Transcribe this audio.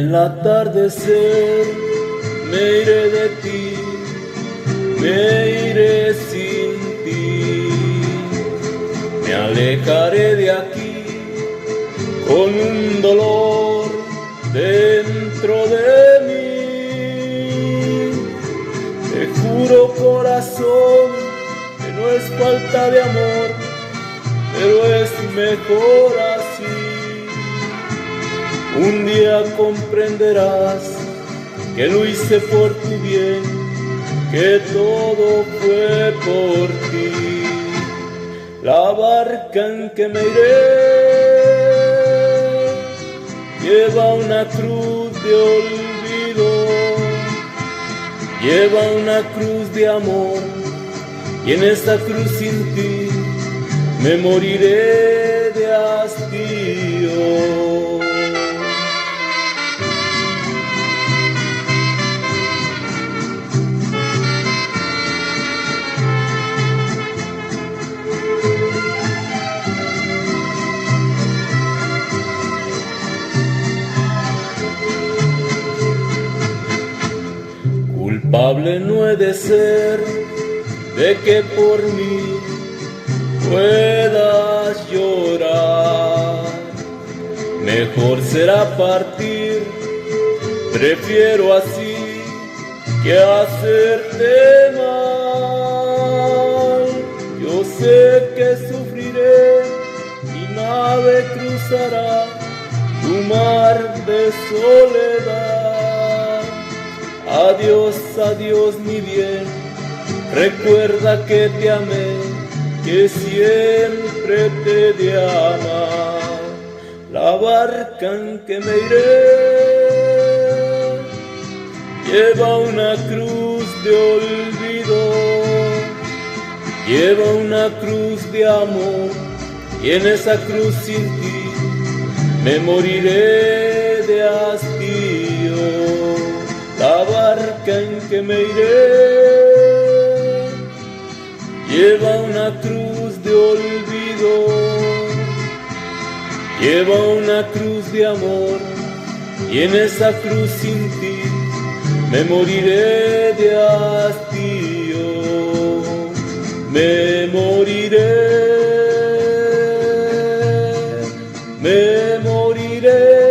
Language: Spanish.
el atardecer me iré de ti, me iré sin ti, me alejaré de aquí con un dolor dentro de mí. Te juro, corazón, que no es falta de amor, pero es mejor así. Un día comprenderás que lo hice por tu bien, que todo fue por ti. La barca en que me iré lleva una cruz de olvido, lleva una cruz de amor, y en esta cruz sin ti me moriré de hastío. Culpable no he de ser de que por mí puedas llorar. Mejor será partir, prefiero así que hacerte mal. Yo sé que sufriré, mi nave cruzará tu mar de soledad. Adiós, adiós mi bien, recuerda que te amé, que siempre te he de amar. La barca en que me iré lleva una cruz de olvido, lleva una cruz de amor, y en esa cruz sin ti me moriré de hastío. La barca en que me iré lleva una cruz de olvido, lleva una cruz de amor, y en esa cruz sin ti me moriré de hastío, me moriré, me moriré.